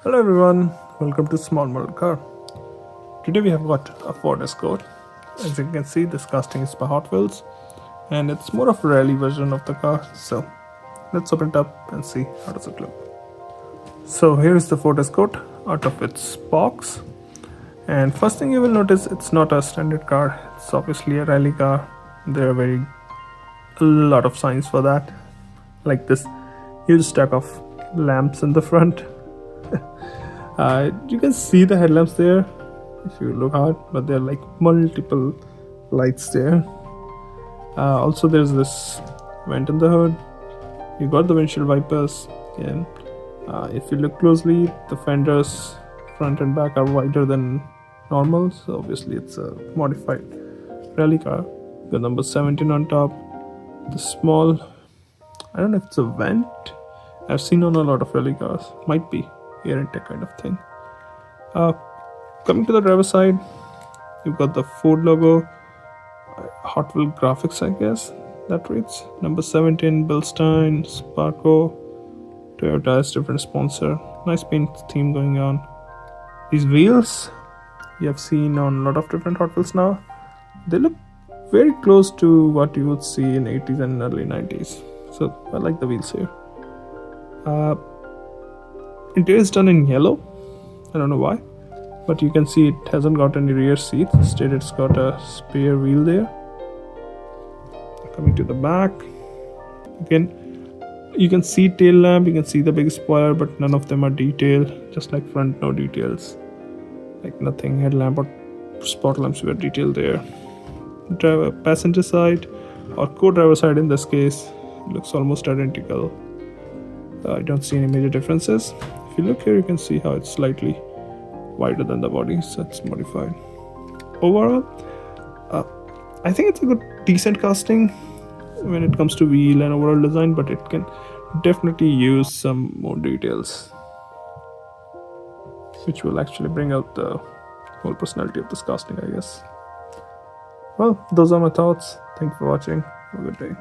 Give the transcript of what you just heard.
Hello everyone, welcome to Small Model Car. Today we have got a Ford Escort. As you can see, this casting is by Hotwheels and it's more of a rally version of the car. So let's open it up and see how does it look. So here is the Ford Escort out of its box. And first thing you will notice, it's not a standard car. It's obviously a rally car. There are a lot of signs for that, like this huge stack of lamps in the front. You can see the headlamps there if you look hard, but there are like multiple lights there. Also there's this vent in the hood. You got the windshield wipers, and if you look closely, the fenders front and back are wider than normal, so obviously it's a modified rally car. The number 17 on top, the small, I don't know if it's a vent, I've seen on a lot of rally cars, might be air intake kind of thing. Coming to the driver's side, you've got the Ford logo, Hot Wheel graphics, I guess that reads. Number 17, Bilstein, Sparko, Toyota is different sponsor. Nice paint theme going on. These wheels you have seen on a lot of different Hot Wheels now. They look very close to what you would see in 80s and early 90s. So I like the wheels here. Interior is done in yellow. I don't know why, but you can see it hasn't got any rear seats. Instead it's got a spare wheel there. Coming to the back, again you can see tail lamp, you can see the big spoiler, but none of them are detailed. Just like front, no details, like nothing headlamp or spot lamps were detailed there. Driver passenger side or co-driver side in this case looks almost identical. I don't see any major differences. If you look here, you can see how it's slightly wider than the body, so it's modified. Overall, I think it's a decent casting when it comes to wheel and overall design, but it can definitely use some more details, which will actually bring out the whole personality of this casting, I guess. Well, those are my thoughts. Thank you for watching. Have a good day.